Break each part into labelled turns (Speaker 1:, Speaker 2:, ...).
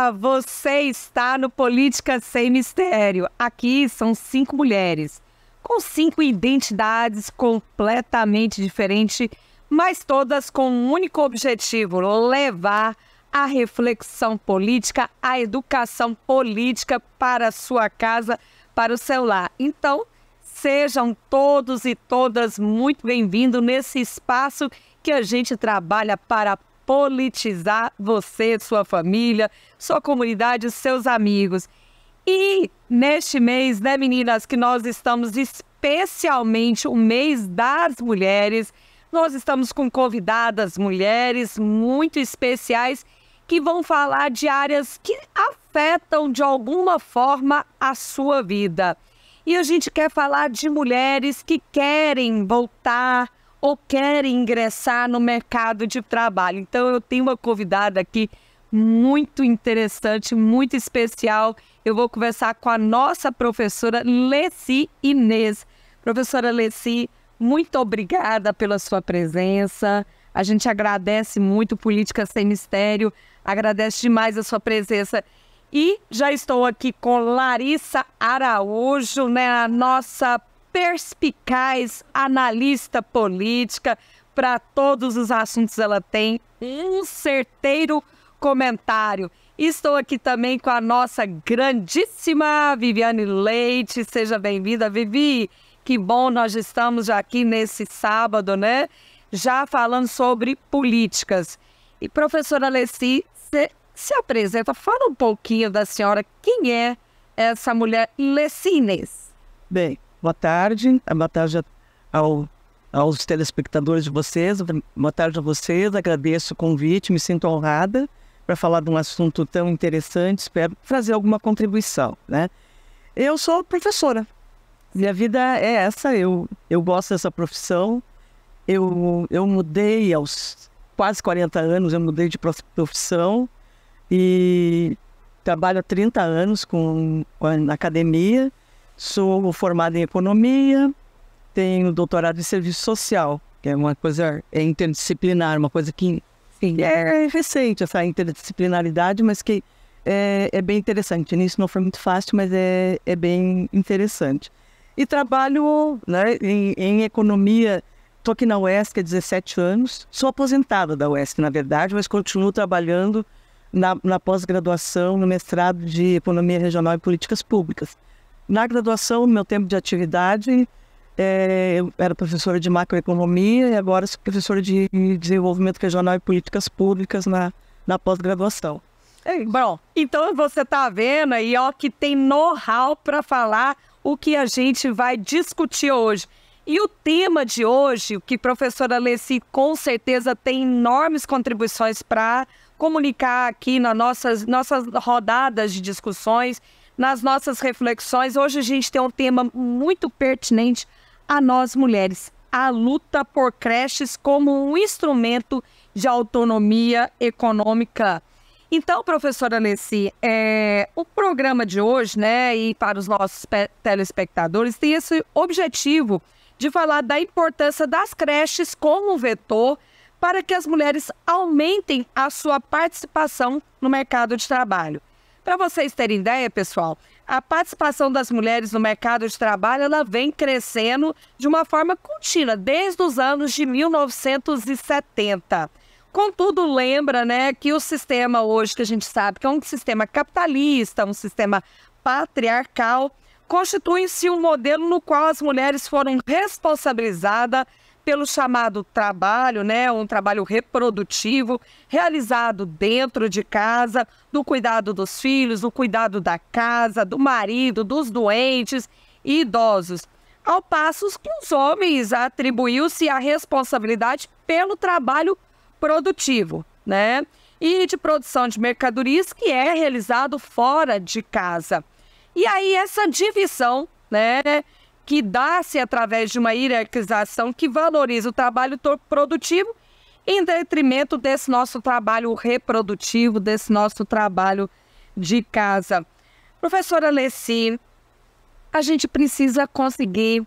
Speaker 1: Olá, você está no Política Sem Mistério. Aqui são 5 mulheres, com 5 identidades completamente diferentes, mas todas com um único objetivo: levar a reflexão política, a educação política para a sua casa, para o seu lar. Então, sejam todos e todas muito bem-vindos nesse espaço que a gente trabalha para politizar você, sua família, sua comunidade, seus amigos. E neste mês, né, meninas, que nós estamos especialmente o mês das mulheres, nós estamos com convidadas mulheres muito especiais que vão falar de áreas que afetam de alguma forma a sua vida. E a gente quer falar de mulheres que querem voltar ou querem ingressar no mercado de trabalho. Então eu tenho uma convidada aqui muito interessante, muito especial. Eu vou conversar com a nossa professora Leci Inês. Professora Leci, muito obrigada pela sua presença. A gente agradece muito Política Sem Mistério, agradece demais a sua presença. E já estou aqui com Larissa Araújo, né, a nossa perspicaz analista política. Para todos os assuntos ela tem um certeiro comentário. Estou aqui também com a nossa grandíssima Viviane Leite. Seja bem-vinda, Vivi. Que bom, nós estamos já aqui nesse sábado, né? Já falando sobre políticas. E professora Leci, você se apresenta, fala um pouquinho da senhora. Quem é essa mulher Leci Inês?
Speaker 2: Bem, boa tarde aos telespectadores de vocês, boa tarde a vocês, agradeço o convite, me sinto honrada para falar de um assunto tão interessante, espero trazer alguma contribuição, né? Eu sou professora, minha vida é essa, eu gosto dessa profissão, eu mudei aos quase 40 anos, eu mudei de profissão e trabalho há 30 anos na academia. Sou formada em economia, tenho doutorado em serviço social, que é uma coisa interdisciplinar, uma coisa que é recente, essa interdisciplinaridade, mas que é bem interessante. Nisso não foi muito fácil, mas é bem interessante. E trabalho, né, em economia, estou aqui na UESC há 17 anos, sou aposentada da UESC, na verdade, mas continuo trabalhando na pós-graduação, no mestrado de Economia Regional e Políticas Públicas. Na graduação, no meu tempo de atividade, eu era professora de macroeconomia e agora sou professora de desenvolvimento regional e políticas públicas na pós-graduação.
Speaker 1: Bom, então você está vendo aí, ó, que tem know-how para falar o que a gente vai discutir hoje. E o tema de hoje, o que a professora Leci com certeza tem enormes contribuições para comunicar aqui nas nossas rodadas de discussões, nas nossas reflexões. Hoje a gente tem um tema muito pertinente a nós mulheres: a luta por creches como um instrumento de autonomia econômica. Então, professora Leci, o programa de hoje, né, e para os nossos telespectadores, tem esse objetivo de falar da importância das creches como um vetor para que as mulheres aumentem a sua participação no mercado de trabalho. Para vocês terem ideia, pessoal, a participação das mulheres no mercado de trabalho ela vem crescendo de uma forma contínua desde os anos de 1970. Contudo, lembra, né, que o sistema hoje que a gente sabe que é um sistema capitalista, um sistema patriarcal, constitui-se um modelo no qual as mulheres foram responsabilizadas pelo chamado trabalho, né, um trabalho reprodutivo, realizado dentro de casa, do cuidado dos filhos, do cuidado da casa, do marido, dos doentes e idosos. Ao passo que os homens atribuiu-se a responsabilidade pelo trabalho produtivo, né, e de produção de mercadorias que é realizado fora de casa. E aí essa divisão, né, que dá-se através de uma hierarquização que valoriza o trabalho produtivo em detrimento desse nosso trabalho reprodutivo, desse nosso trabalho de casa. Professora Leci, a gente precisa conseguir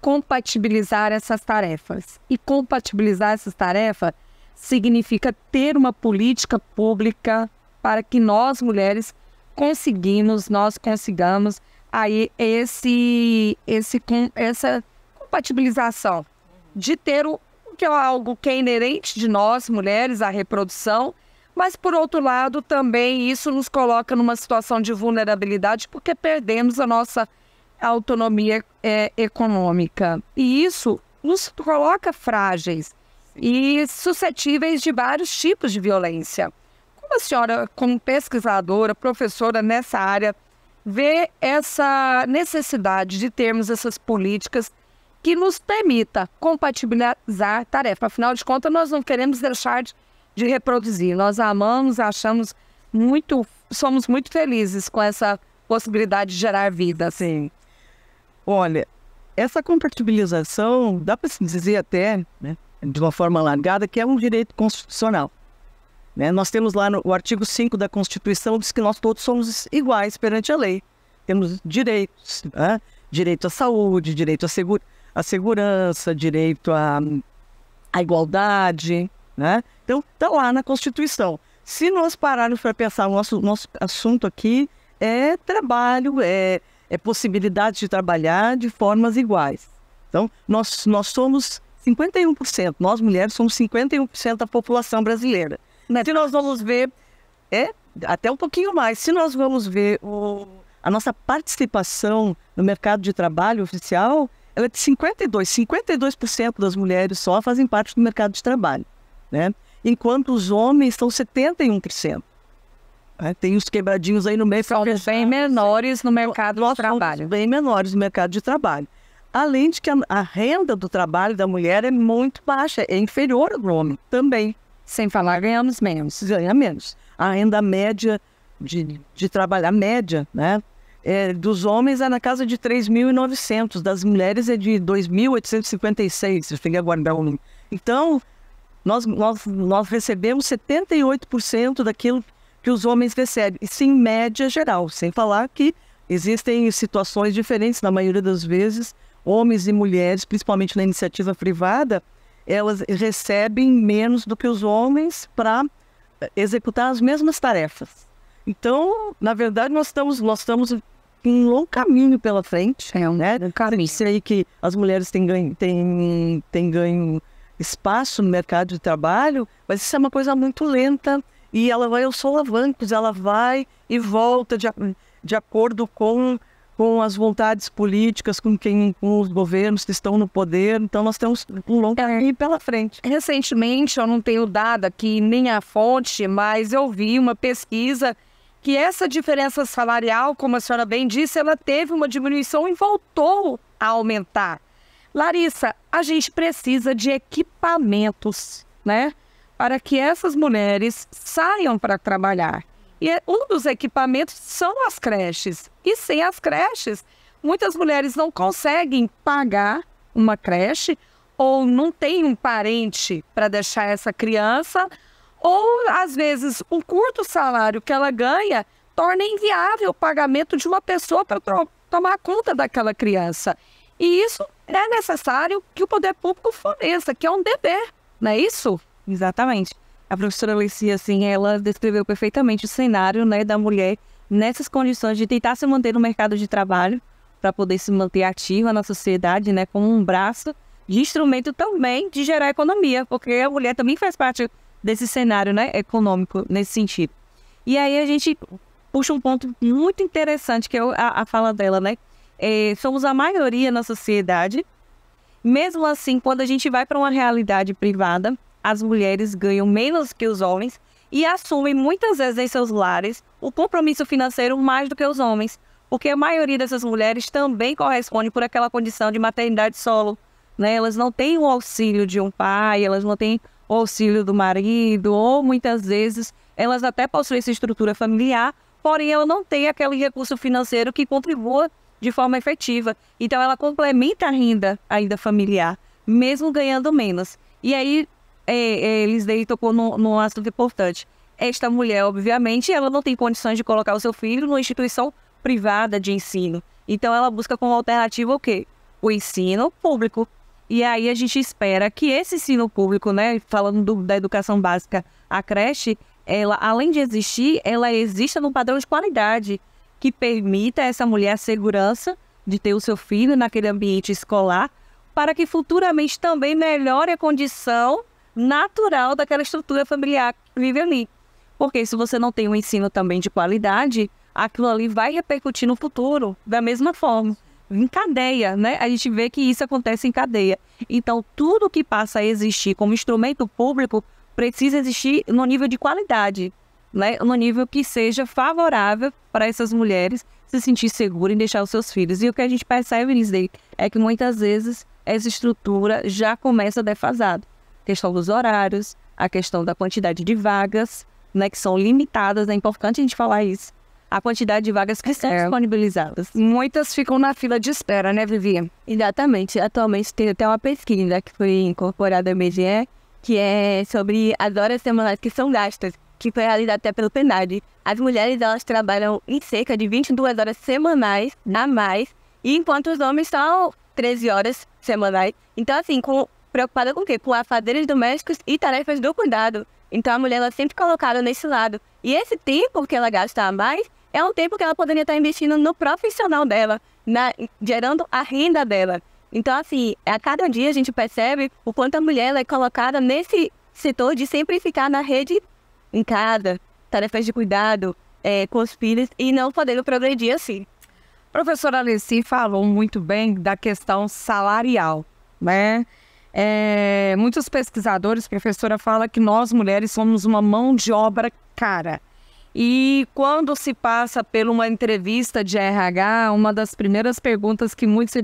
Speaker 1: compatibilizar essas tarefas. E compatibilizar essas tarefas significa ter uma política pública para que nós, mulheres, nós consigamos aí essa compatibilização de ter que é algo que é inerente de nós, mulheres, a reprodução, mas, por outro lado, também isso nos coloca numa situação de vulnerabilidade porque perdemos a nossa autonomia econômica. E isso nos coloca frágeis e suscetíveis de vários tipos de violência. Como a senhora, como pesquisadora, professora nessa área, vê essa necessidade de termos essas políticas que nos permita compatibilizar a tarefa? Afinal de contas, nós não queremos deixar de reproduzir. Nós amamos, somos muito felizes com essa possibilidade de gerar vida.
Speaker 2: Sim. Olha, essa compatibilização, dá para se dizer até, né, de uma forma alargada, que é um direito constitucional. Né? Nós temos lá o artigo 5 da Constituição, diz que nós todos somos iguais perante a lei. Temos direitos, né? Direito à saúde, direito à segurança, direito à igualdade, né? Então, está lá na Constituição. Se nós pararmos para pensar, o nosso assunto aqui é trabalho, é possibilidade de trabalhar de formas iguais. Então, nós somos 51%, nós mulheres somos 51% da população brasileira. Se nós vamos ver, até um pouquinho mais, se nós vamos ver a nossa participação no mercado de trabalho oficial, ela é de 52% das mulheres só fazem parte do mercado de trabalho, né? Enquanto os homens são 71%. Tem os quebradinhos aí no meio.
Speaker 1: São bem menores no mercado de trabalho.
Speaker 2: Bem menores no mercado de trabalho. Além de que a renda do trabalho da mulher é muito baixa, é inferior ao do homem também.
Speaker 1: Sem falar, ganhamos menos.
Speaker 2: Ganha menos. A renda média de trabalho, a média, né, dos homens é na casa de 3.900, das mulheres é de 2.856, eu cheguei a guardar o número. Então, nós recebemos 78% daquilo que os homens recebem, isso em média geral, sem falar que existem situações diferentes, na maioria das vezes, homens e mulheres, principalmente na iniciativa privada, elas recebem menos do que os homens para executar as mesmas tarefas. Então, na verdade, nós estamos em um longo caminho pela frente.
Speaker 1: Né?
Speaker 2: Isso aí que as mulheres têm ganho espaço no mercado de trabalho, mas isso é uma coisa muito lenta e ela vai aos solavancos, ela vai e volta de acordo com as vontades políticas, com os governos que estão no poder. Então nós temos um longo caminho pela frente.
Speaker 1: Recentemente, eu não tenho dado aqui nem a fonte, mas eu vi uma pesquisa que essa diferença salarial, como a senhora bem disse, ela teve uma diminuição e voltou a aumentar. Larissa, a gente precisa de equipamentos, né, para que essas mulheres saiam para trabalhar. E um dos equipamentos são as creches. E sem as creches, muitas mulheres não conseguem pagar uma creche ou não tem um parente para deixar essa criança, ou, às vezes, o curto salário que ela ganha torna inviável o pagamento de uma pessoa para tomar conta daquela criança. E isso é necessário que o poder público forneça, que é um dever, não é isso?
Speaker 3: Exatamente. A professora Alicia, assim, ela descreveu perfeitamente o cenário, né, da mulher nessas condições de tentar se manter no mercado de trabalho para poder se manter ativa na sociedade, né, como um braço de instrumento também de gerar economia, porque a mulher também faz parte desse cenário, né, econômico nesse sentido. E aí a gente puxa um ponto muito interessante, que é a fala dela, né? Somos a maioria na sociedade. Mesmo assim, quando a gente vai para uma realidade privada, as mulheres ganham menos que os homens e assumem muitas vezes em seus lares o compromisso financeiro mais do que os homens, porque a maioria dessas mulheres também corresponde por aquela condição de maternidade solo, né? Elas não têm o auxílio de um pai, elas não têm o auxílio do marido, ou muitas vezes elas até possuem essa estrutura familiar, porém ela não tem aquele recurso financeiro que contribua de forma efetiva. Então ela complementa a renda ainda familiar, mesmo ganhando menos. E aí, Lisdei tocou num assunto importante. Esta mulher, obviamente, ela não tem condições de colocar o seu filho numa instituição privada de ensino. Então ela busca como alternativa o quê? O ensino público. E aí a gente espera que esse ensino público, né, falando da educação básica, a creche, ela, além de existir, ela exista num padrão de qualidade que permita a essa mulher a segurança de ter o seu filho naquele ambiente escolar, para que futuramente também melhore a condição natural daquela estrutura familiar que vive ali. Porque se você não tem um ensino também de qualidade, aquilo ali vai repercutir no futuro da mesma forma. Em cadeia, né? A gente vê que isso acontece em cadeia. Então, tudo que passa a existir como instrumento público precisa existir no nível de qualidade, né? No nível que seja favorável para essas mulheres se sentir seguras em deixar os seus filhos. E o que a gente percebe, Nisdei, é que muitas vezes essa estrutura já começa defasada. A questão dos horários, a questão da quantidade de vagas, né, que são limitadas, é importante a gente falar isso. A quantidade de vagas que são disponibilizadas.
Speaker 1: Muitas ficam na fila de espera, né, Vivi?
Speaker 4: Exatamente. Atualmente tem até uma pesquisa que foi incorporada ao IBGE, que é sobre as horas semanais que são gastas, que foi realizada até pelo PNAD. As mulheres, elas trabalham em cerca de 22 horas semanais a mais, enquanto os homens são 13 horas semanais. Então, assim, preocupada com o quê? Com afazeres domésticos e tarefas do cuidado. Então, a mulher, ela é sempre colocada nesse lado. E esse tempo que ela gasta a mais é um tempo que ela poderia estar investindo no profissional dela, gerando a renda dela. Então, assim, a cada dia a gente percebe o quanto a mulher ela é colocada nesse setor de sempre ficar na rede em casa, tarefas de cuidado, com os filhos, e não podendo progredir assim.
Speaker 1: Professora Alessi falou muito bem da questão salarial, né? Muitos pesquisadores, professora, fala que nós mulheres somos uma mão de obra cara. E quando se passa por uma entrevista de RH, uma das primeiras perguntas que muitos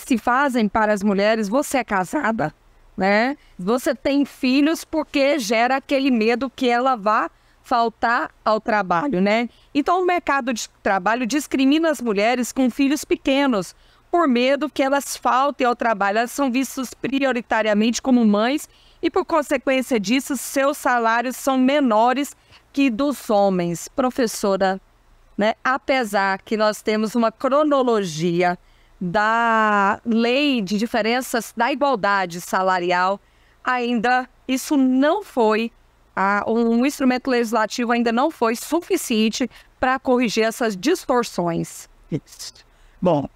Speaker 1: se fazem para as mulheres: você é casada? Né? Você tem filhos? Porque gera aquele medo que ela vá faltar ao trabalho, né? Então o mercado de trabalho discrimina as mulheres com filhos pequenos, por medo que elas faltem ao trabalho. Elas são vistas prioritariamente como mães e, por consequência disso, seus salários são menores que dos homens. Professora, né, apesar que nós temos uma cronologia da lei de diferenças da igualdade salarial, ainda isso não foi, um instrumento legislativo ainda não foi suficiente para corrigir essas distorções.
Speaker 2: Isso. Bom,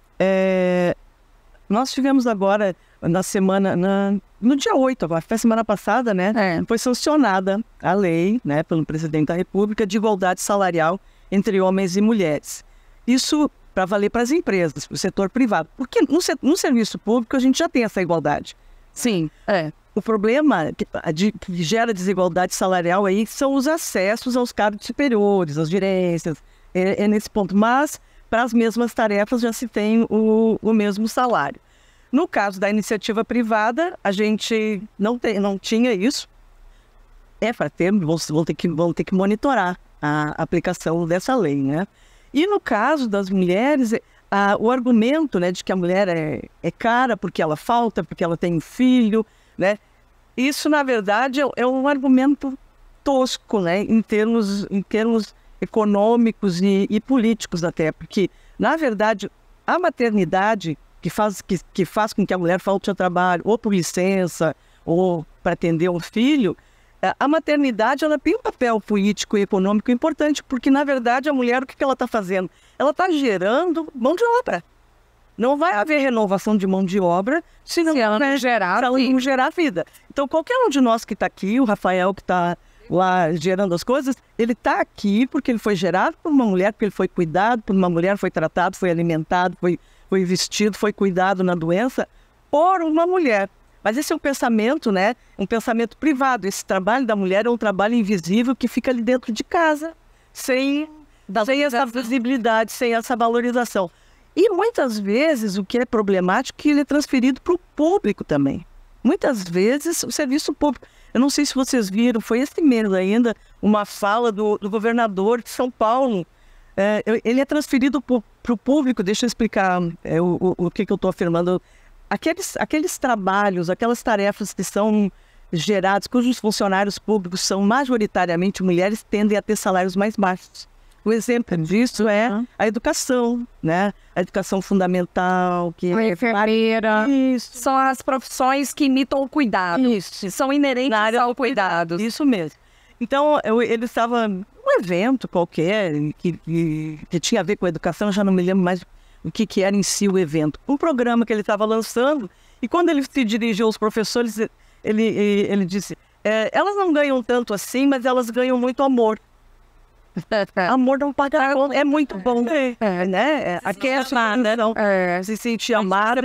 Speaker 2: nós tivemos agora, na semana, no dia 8, agora, foi a semana passada, né? Foi sancionada a lei, né, pelo presidente da República, de igualdade salarial entre homens e mulheres. Isso para valer para as empresas, para o setor privado. Porque no serviço público a gente já tem essa igualdade.
Speaker 1: Sim,
Speaker 2: O problema que gera desigualdade salarial aí são os acessos aos cargos superiores, às gerências, nesse ponto. Mas, para as mesmas tarefas, já se tem o mesmo salário. No caso da iniciativa privada, a gente não tinha isso. Para ter, vão ter que monitorar a aplicação dessa lei, né? E no caso das mulheres, o argumento, né, de que a mulher é cara porque ela falta, porque ela tem um filho, né? Isso, na verdade, é um argumento tosco, né, em termos econômicos e políticos até, porque, na verdade, a maternidade que faz com que a mulher falte ao trabalho, ou por licença, ou para atender um filho, a maternidade ela tem um papel político e econômico importante, porque, na verdade, a mulher, o que ela está fazendo? Ela está gerando mão de obra. Não vai haver renovação de mão de obra se ela não gerar vida. Então, qualquer um de nós que está aqui, o Rafael que está lá gerando as coisas, ele está aqui porque ele foi gerado por uma mulher, porque ele foi cuidado por uma mulher, foi tratado, foi alimentado, foi vestido, foi cuidado na doença por uma mulher. Mas esse é um pensamento, né? Um pensamento privado. Esse trabalho da mulher é um trabalho invisível que fica ali dentro de casa, sem essa visibilidade, sem essa valorização. E muitas vezes o que é problemático é que ele é transferido para o público também. Muitas vezes o serviço público. Eu não sei se vocês viram, foi esse mês ainda, uma fala do governador de São Paulo. Ele é transferido para o público. Deixa eu explicar o que eu estou afirmando. Aqueles trabalhos, aquelas tarefas que são geradas, cujos funcionários públicos são majoritariamente mulheres, tendem a ter salários mais baixos. O exemplo disso é a educação, né? A educação fundamental, que
Speaker 1: a enfermeira.
Speaker 2: Isso.
Speaker 1: São as profissões que imitam o cuidado.
Speaker 2: Isso.
Speaker 1: São inerentes ao cuidado.
Speaker 2: Isso mesmo. Então, ele estava num evento qualquer que tinha a ver com a educação, eu já não me lembro mais o que era em si o evento. Um programa que ele estava lançando, e quando ele se dirigiu aos professores, ele disse, elas não ganham tanto assim, mas elas ganham muito amor. Amor não paga conta, é muito bom, né? Aquela se sentir amada,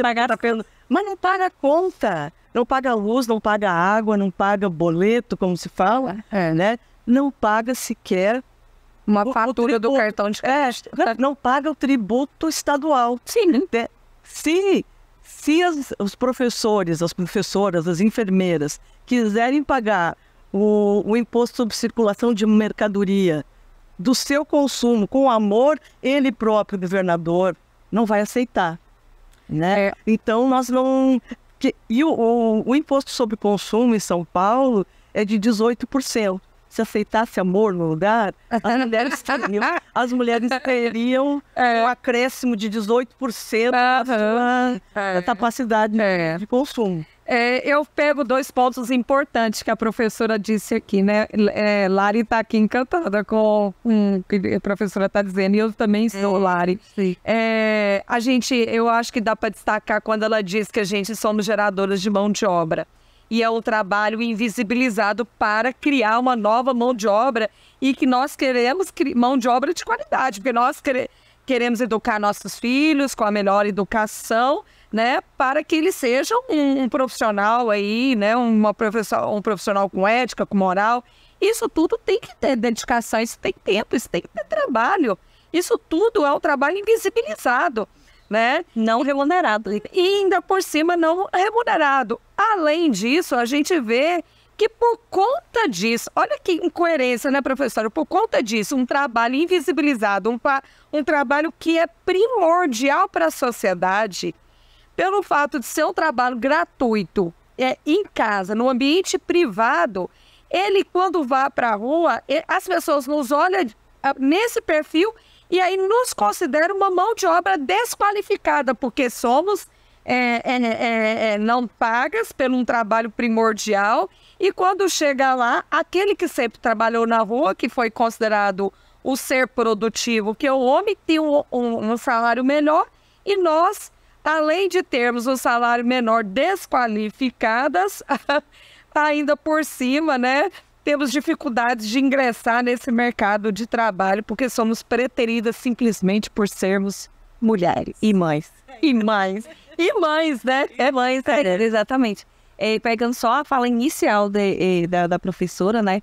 Speaker 2: mas não paga conta, não paga luz, não paga água, não paga boleto, como se fala, né? Não paga sequer
Speaker 1: uma fatura do cartão de crédito.
Speaker 2: Não paga o tributo estadual. Sim. Se os professores, as professoras, as enfermeiras quiserem pagar o imposto sobre circulação de mercadoria do seu consumo com amor, ele próprio, governador, não vai aceitar, né? Então, nós não... E o imposto sobre consumo em São Paulo é de 18%. Se aceitasse amor no lugar, as mulheres teriam um acréscimo de 18% da capacidade de consumo.
Speaker 1: Eu pego 2 pontos importantes que a professora disse aqui, né? Lari está aqui encantada com o que a professora está dizendo, e eu também sou, Lari. Eu acho que dá para destacar quando ela diz que a gente somos geradoras de mão de obra. E é um trabalho invisibilizado para criar uma nova mão de obra, e que nós queremos mão de obra de qualidade, porque nós queremos educar nossos filhos com a melhor educação, né, para que eles sejam um profissional aí, né, um profissional com ética, com moral. Isso tudo tem que ter dedicação, isso tem tempo, isso tem que ter trabalho. Isso tudo é um trabalho invisibilizado, né?
Speaker 3: Não remunerado.
Speaker 1: E ainda por cima não remunerado. Além disso, a gente vê que por conta disso, olha que incoerência, né, professora? Por conta disso, um trabalho invisibilizado, um trabalho que é primordial para a sociedade, pelo fato de ser um trabalho gratuito, em casa, no ambiente privado, ele, quando vai para a rua, as pessoas nos olham nesse perfil e aí nos consideram uma mão de obra desqualificada, porque somos não pagas pelo um trabalho primordial, e quando chega lá, aquele que sempre trabalhou na rua, que foi considerado o ser produtivo, que o homem tem um salário melhor, e nós, além de termos um salário menor, desqualificadas, ainda por cima, né, temos dificuldades de ingressar nesse mercado de trabalho, porque somos preteridas simplesmente por sermos mulheres.
Speaker 3: E mães.
Speaker 1: E mães, né?
Speaker 3: Mães, exatamente. Pegando só a fala inicial da professora, né,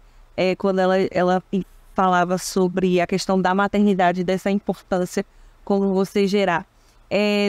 Speaker 3: quando ela falava sobre a questão da maternidade, dessa importância como você gerar.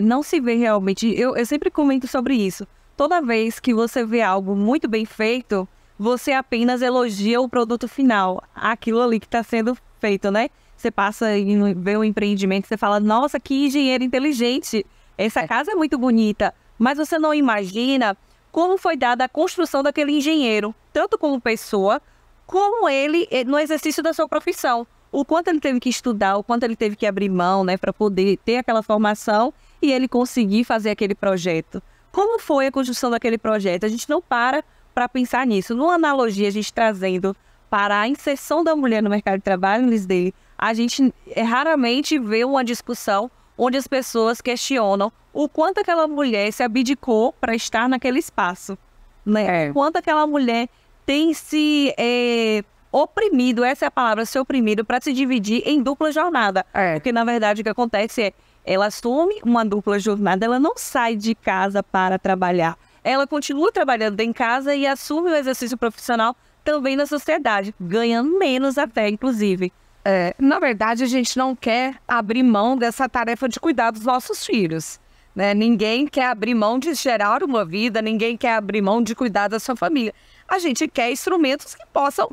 Speaker 3: Não se vê realmente, eu sempre comento sobre isso, toda vez que você vê algo muito bem feito, você apenas elogia o produto final, aquilo ali que está sendo feito, né? Você passa e vê um empreendimento, você fala, nossa, que engenheiro inteligente, essa casa é muito bonita, mas você não imagina como foi dada a construção daquele engenheiro, tanto como pessoa, como ele no exercício da sua profissão. O quanto ele teve que estudar, o quanto ele teve que abrir mão, né, para poder ter aquela formação e ele conseguir fazer aquele projeto. Como foi a construção daquele projeto? A gente não para pensar nisso. Numa analogia, a gente trazendo para a inserção da mulher no mercado de trabalho, Lisdeia, a gente raramente vê uma discussão onde as pessoas questionam o quanto aquela mulher se abdicou para estar naquele espaço, né? O quanto aquela mulher tem se oprimido, essa é a palavra, se oprimido, para se dividir em dupla jornada. Porque, na verdade, o que acontece é, ela assume uma dupla jornada, ela não sai de casa para trabalhar. Ela continua trabalhando em casa e assume o exercício profissional também na sociedade, ganhando menos até, inclusive.
Speaker 1: Na verdade, a gente não quer abrir mão dessa tarefa de cuidar dos nossos filhos, né? Ninguém quer abrir mão de gerar uma vida, ninguém quer abrir mão de cuidar da sua família. A gente quer instrumentos que possam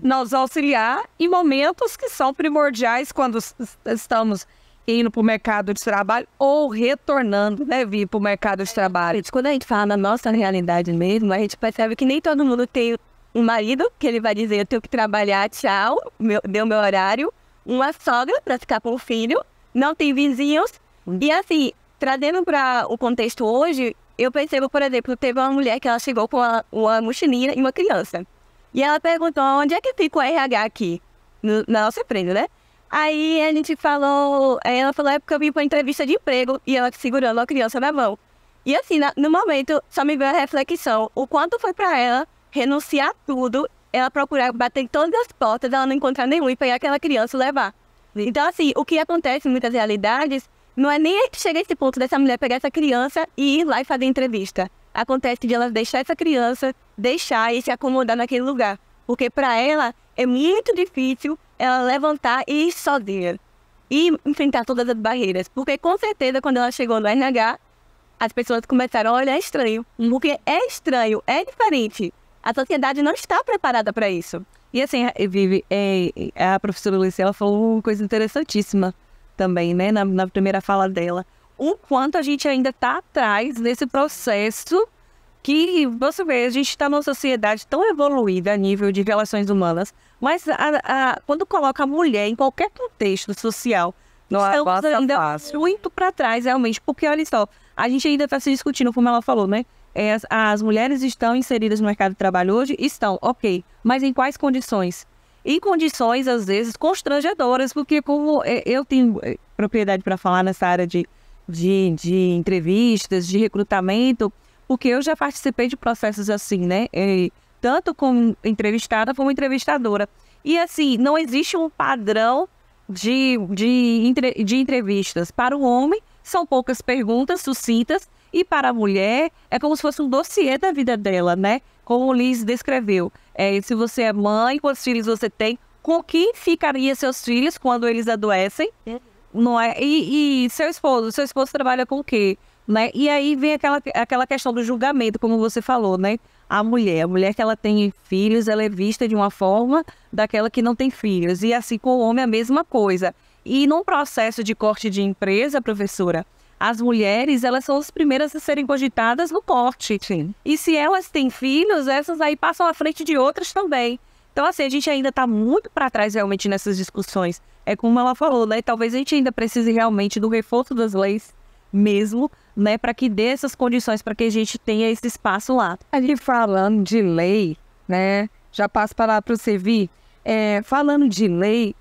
Speaker 1: nos auxiliar em momentos que são primordiais quando estamos indo para o mercado de trabalho ou retornando, né, vir para o mercado de trabalho.
Speaker 4: Quando a gente fala na nossa realidade mesmo, a gente percebe que nem todo mundo tem um marido, que ele vai dizer, eu tenho que trabalhar, tchau, deu meu horário, uma sogra para ficar com o filho, não tem vizinhos. E assim, trazendo para o contexto hoje, eu percebo, por exemplo, teve uma mulher que ela chegou com uma mochilinha e uma criança. E ela perguntou, onde é que fica o RH aqui? Na nossa empresa, né? Aí a gente falou, ela falou, é porque eu vim para entrevista de emprego, e ela segurando a criança na mão. E assim, no momento, só me veio a reflexão, o quanto foi para ela renunciar tudo, ela procurar bater em todas as portas, ela não encontrar nenhum e pegar aquela criança e levar. Então assim, o que acontece em muitas realidades, não é nem chegar a esse ponto dessa mulher pegar essa criança e ir lá e fazer entrevista. Acontece de ela deixar essa criança, deixar e se acomodar naquele lugar. Porque para ela é muito difícil ela levantar e ir sozinha. E enfrentar todas as barreiras. Porque com certeza quando ela chegou no RH, as pessoas começaram a olhar estranho. Porque é estranho, é diferente. A sociedade não está preparada para isso.
Speaker 3: E assim, Vivi, a professora Alice, ela falou uma coisa interessantíssima também, né, na primeira fala dela. O quanto a gente ainda está atrás desse processo que, você vê, a gente está numa sociedade tão evoluída a nível de relações humanas, mas quando coloca a mulher em qualquer contexto social, estamos ainda muito para trás, realmente, porque, olha só, a gente ainda está se discutindo, como ela falou, né? As mulheres estão inseridas no mercado de trabalho hoje? Estão, ok. Mas em quais condições? Em condições, às vezes, constrangedoras, porque como eu tenho propriedade para falar nessa área de entrevistas, de recrutamento, porque eu já participei de processos assim, né? Tanto como entrevistada como entrevistadora. E assim, não existe um padrão de entrevistas. Para o homem, são poucas perguntas sucintas, e para a mulher, é como se fosse um dossiê da vida dela, né? Como o Liz descreveu. Se você é mãe, quantos filhos você tem, com quem ficaria seus filhos quando eles adoecem, não é? E seu esposo trabalha com o quê? Né? E aí vem aquela questão do julgamento, como você falou, né? A mulher que ela tem filhos, ela é vista de uma forma daquela que não tem filhos. E assim com o homem a mesma coisa. E num processo de corte de empresa, professora, as mulheres, elas são as primeiras a serem cogitadas no corte.
Speaker 2: Sim.
Speaker 3: E se elas têm filhos, essas aí passam à frente de outras também. Então, assim, a gente ainda está muito para trás realmente nessas discussões. É como ela falou, né? Talvez a gente ainda precise realmente do reforço das leis mesmo, né? Para que dê essas condições para que a gente tenha esse espaço lá.
Speaker 1: Ali falando de lei, né? Já passo para o Sevi. Falando de lei,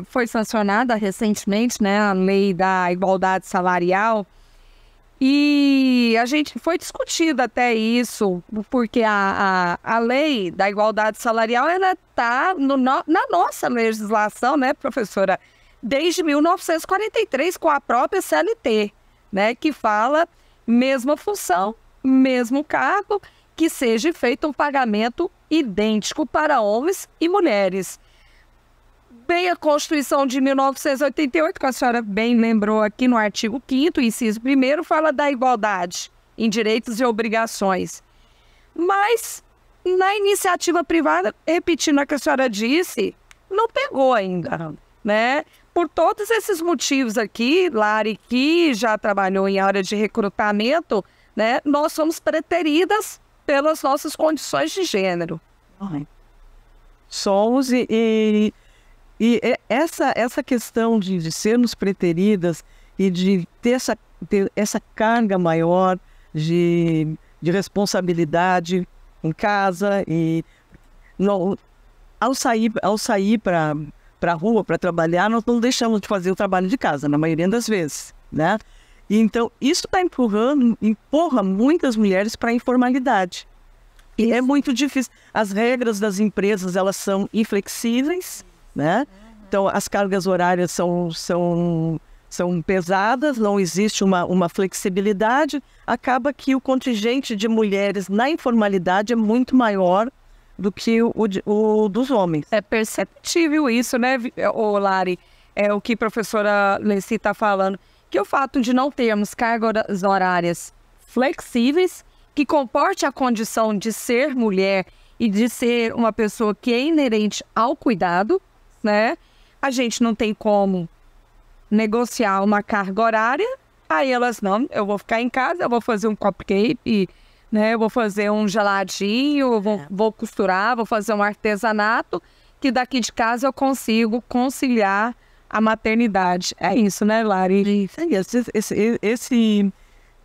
Speaker 1: foi sancionada recentemente, né, a lei da igualdade salarial, e a gente foi discutido até isso, porque a lei da igualdade salarial, ela está na nossa legislação, né, professora, desde 1943, com a própria CLT, né, que fala mesma função, mesmo cargo, que seja feito um pagamento idêntico para homens e mulheres. Bem, a Constituição de 1988, que a senhora bem lembrou aqui no artigo 5º, inciso 1º, fala da igualdade em direitos e obrigações. Mas, na iniciativa privada, repetindo o que a senhora disse, não pegou ainda, né? Por todos esses motivos aqui, Lari, que já trabalhou em área de recrutamento, né, nós somos preteridas pelas nossas condições de gênero.
Speaker 2: Somos e essa questão de sermos preteridas e de ter essa carga maior de responsabilidade em casa e ao sair para a rua para trabalhar, nós não deixamos de fazer o trabalho de casa, na maioria das vezes, né? E então isso empurra muitas mulheres para a informalidade. E é muito difícil. As regras das empresas, elas são inflexíveis, né? Então, as cargas horárias são pesadas, não existe uma flexibilidade. Acaba que o contingente de mulheres na informalidade é muito maior do que o dos homens.
Speaker 1: É perceptível isso, né, Lari? É o que a professora Leci está falando, que o fato de não termos cargas horárias flexíveis, que comporte a condição de ser mulher e de ser uma pessoa que é inerente ao cuidado, né? A gente não tem como negociar uma carga horária, aí elas não, eu vou ficar em casa, eu vou fazer um cupcake, né? Eu vou fazer um geladinho, vou costurar, vou fazer um artesanato, que daqui de casa eu consigo conciliar a maternidade. É isso, né, Lari?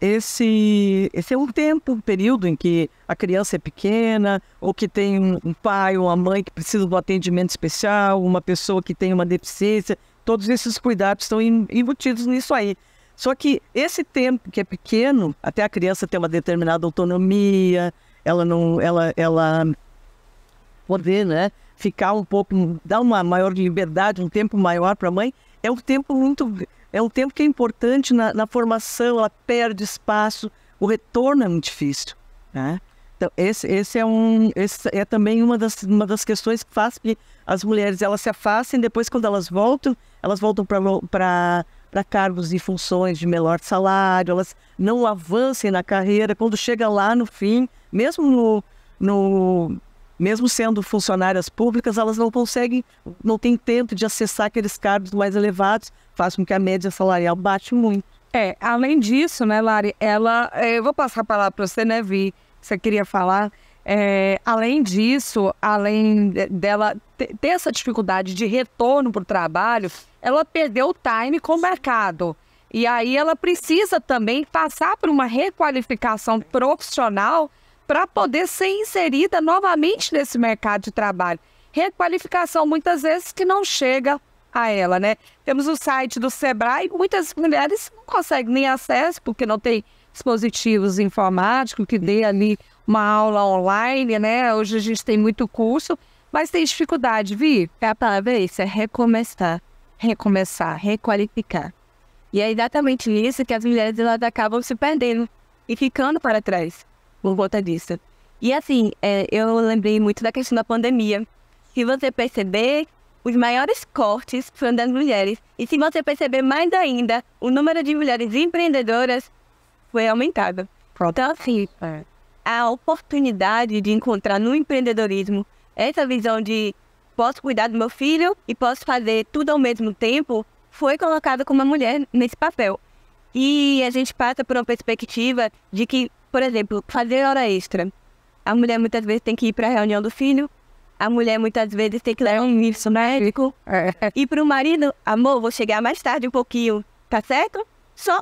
Speaker 2: esse é um período em que a criança é pequena, ou que tem um pai ou uma mãe que precisa de um atendimento especial, uma pessoa que tem uma deficiência, todos esses cuidados estão embutidos nisso aí. Só que esse tempo que é pequeno, até a criança ter uma determinada autonomia, ela poder, né, ficar um pouco, dar uma maior liberdade, um tempo maior para a mãe, é um tempo que é importante na formação, ela perde espaço, o retorno é muito difícil, né? Então, esse é também uma das questões que faz que as mulheres elas se afastem, depois quando elas voltam para cargos e funções de menor salário, elas não avancem na carreira, quando chega lá no fim, mesmo sendo funcionárias públicas, elas não têm tempo de acessar aqueles cargos mais elevados, faz com que a média salarial baixe muito.
Speaker 1: Além disso, né, Lari, eu vou passar a palavra para você, né, Vi, você queria falar. Além disso, além dela ter essa dificuldade de retorno para o trabalho, ela perdeu o time com o mercado. E aí ela precisa também passar por uma requalificação profissional para poder ser inserida novamente nesse mercado de trabalho. Requalificação, muitas vezes, que não chega a ela, né? Temos o site do Sebrae, muitas mulheres não conseguem nem acesso, porque não tem dispositivos informáticos que dê ali uma aula online, né? Hoje a gente tem muito curso, mas tem dificuldade, Vi?
Speaker 4: A palavra é isso, é recomeçar, requalificar. E é exatamente isso que as mulheres elas acabam se perdendo e ficando para trás por conta disso. E assim, eu lembrei muito da questão da pandemia. Se você perceber, os maiores cortes foram das mulheres. E se você perceber mais ainda, o número de mulheres empreendedoras foi aumentado. Então, assim, a oportunidade de encontrar no empreendedorismo essa visão de posso cuidar do meu filho e posso fazer tudo ao mesmo tempo, foi colocada como uma mulher nesse papel. E a gente passa por uma perspectiva de que, por exemplo, fazer hora extra. A mulher muitas vezes tem que ir para a reunião do filho, a mulher muitas vezes tem que levar um serviço médico. E para o marido, amor, vou chegar mais tarde um pouquinho, tá certo?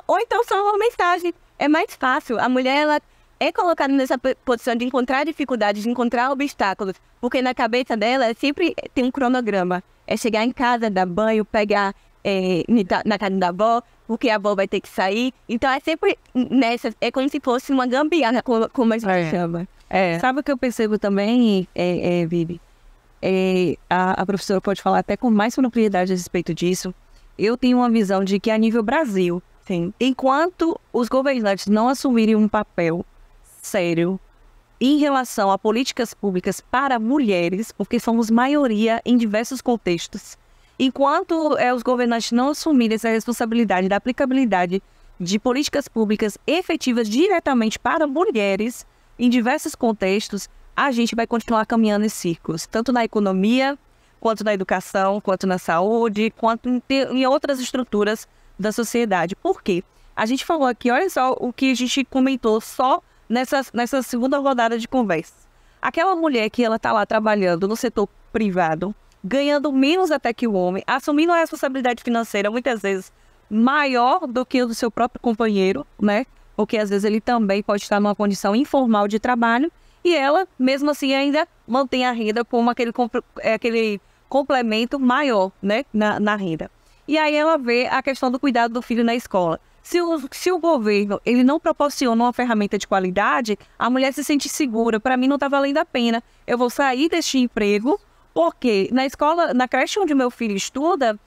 Speaker 4: Ou então só uma mensagem. É mais fácil. A mulher, ela é colocada nessa posição de encontrar dificuldades, de encontrar obstáculos, porque na cabeça dela sempre tem um cronograma. É chegar em casa, dar banho, pegar na casa da avó, porque a avó vai ter que sair. Então é sempre nessa, é como se fosse uma gambiarra, como a gente chama.
Speaker 3: Sabe o que eu percebo também, Vivi? A professora pode falar até com mais propriedade a respeito disso. Eu tenho uma visão de que a nível Brasil, sim, enquanto os governantes não assumirem um papel sério em relação a políticas públicas para mulheres, porque somos maioria em diversos contextos, enquanto os governantes não assumirem essa responsabilidade da aplicabilidade de políticas públicas efetivas diretamente para mulheres em diversos contextos, a gente vai continuar caminhando em círculos, tanto na economia, quanto na educação, quanto na saúde, quanto em outras estruturas da sociedade. Por quê? A gente falou aqui, olha só o que a gente comentou só nessa segunda rodada de conversa. Aquela mulher que ela está lá trabalhando no setor privado, ganhando menos até que o homem, assumindo a responsabilidade financeira muitas vezes maior do que o do seu próprio companheiro, né? Porque às vezes ele também pode estar numa condição informal de trabalho e ela, mesmo assim, ainda mantém a renda como aquele complemento maior, né, na renda. E aí ela vê a questão do cuidado do filho na escola. Se o governo ele não proporciona uma ferramenta de qualidade, a mulher se sente segura. Para mim não está valendo a pena. Eu vou sair deste emprego porque na escola, na creche onde meu filho estuda,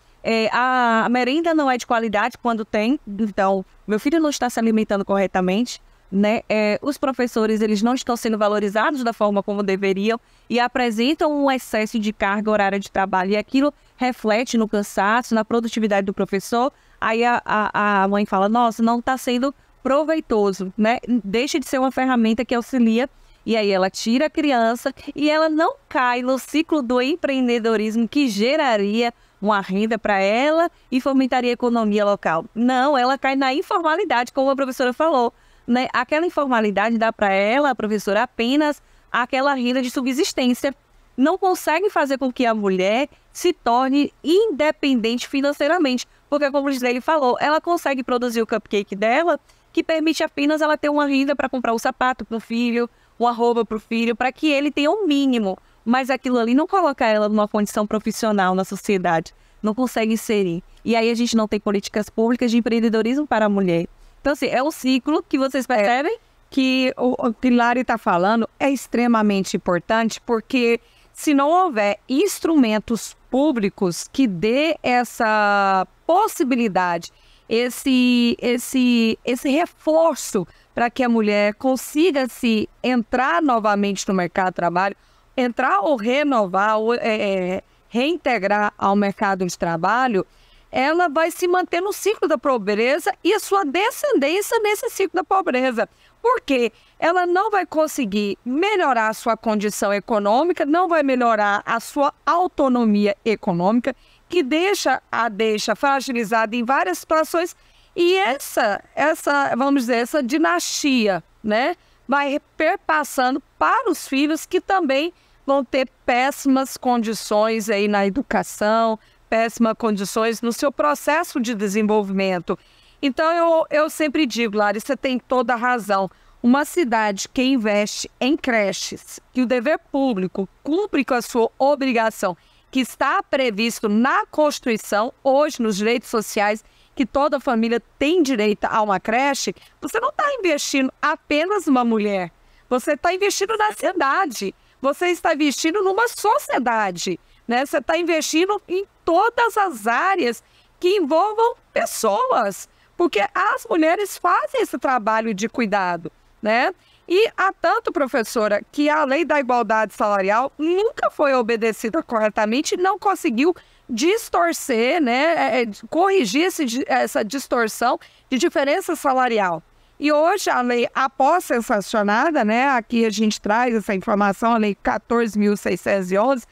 Speaker 3: a merenda não é de qualidade quando tem. Então, meu filho não está se alimentando corretamente, né? Os professores eles não estão sendo valorizados da forma como deveriam e apresentam um excesso de carga horária de trabalho. E aquilo reflete no cansaço, na produtividade do professor. Aí a mãe fala, nossa, não está sendo proveitoso, né? Deixa de ser uma ferramenta que auxilia. E aí ela tira a criança e ela não cai no ciclo do empreendedorismo que geraria uma renda para ela e fomentaria a economia local. Não, ela cai na informalidade, como a professora falou, né? Aquela informalidade dá para ela, a professora, apenas aquela renda de subsistência. Não consegue fazer com que a mulher se torne independente financeiramente. Porque, como o Gisele falou, ela consegue produzir o cupcake dela que permite apenas ela ter uma renda para comprar um sapato para o filho, uma roupa para o filho, para que ele tenha um mínimo. Mas aquilo ali não coloca ela numa condição profissional na sociedade, não consegue inserir. E aí a gente não tem políticas públicas de empreendedorismo para a mulher. Então, assim, é um ciclo que vocês percebem?
Speaker 1: Que o que Lari está falando é extremamente importante, porque se não houver instrumentos públicos que dê essa possibilidade, esse reforço para que a mulher consiga se entrar novamente no mercado de trabalho, entrar ou renovar, ou reintegrar ao mercado de trabalho, ela vai se manter no ciclo da pobreza e a sua descendência nesse ciclo da pobreza. Por quê? Ela não vai conseguir melhorar a sua condição econômica, não vai melhorar a sua autonomia econômica, que deixa fragilizada em várias situações. E vamos dizer, essa dinastia, né, vai perpassando para os filhos, que também vão ter péssimas condições aí na educação, péssimas condições no seu processo de desenvolvimento. Então, eu sempre digo, Lari, você tem toda a razão. Uma cidade que investe em creches, que o dever público cumpre com a sua obrigação, que está previsto na Constituição, hoje nos direitos sociais, que toda família tem direito a uma creche, você não está investindo apenas numa mulher, você está investindo na cidade, você está investindo numa sociedade, né? Você está investindo em todas as áreas que envolvam pessoas, porque as mulheres fazem esse trabalho de cuidado, né? E há tanto, professora, que a lei da igualdade salarial nunca foi obedecida corretamente, não conseguiu distorcer, né, corrigir essa distorção de diferença salarial. E hoje a lei, após ser sancionada, né, aqui a gente traz essa informação, a lei 14.611,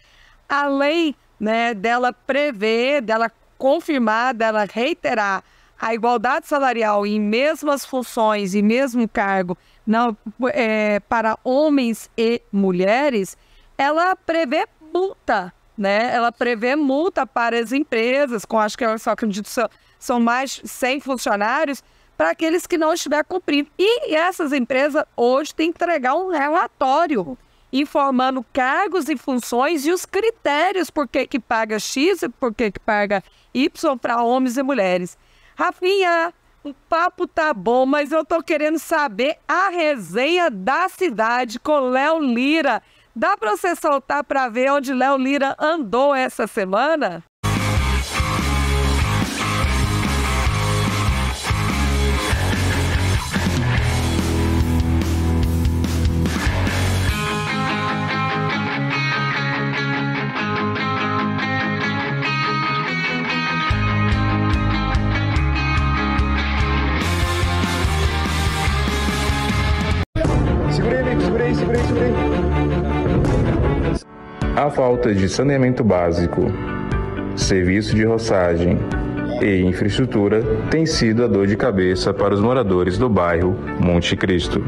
Speaker 1: a lei, né, dela prever, dela confirmar, dela reiterar a igualdade salarial em mesmas funções e mesmo cargo para homens e mulheres, ela prevê multa, né? Ela prevê multa para as empresas, acho que eu só acredito são mais 100 funcionários, para aqueles que não estiver cumprindo. E essas empresas hoje têm que entregar um relatório informando cargos e funções e os critérios por que paga X e por que paga Y para homens e mulheres. Rafinha, o papo tá bom, mas eu tô querendo saber a resenha da cidade com Léo Lira. Dá para você soltar para ver onde Léo Lira andou essa semana?
Speaker 5: Segurei. A falta de saneamento básico, serviço de roçagem e infraestrutura tem sido a dor de cabeça para os moradores do bairro Monte Cristo.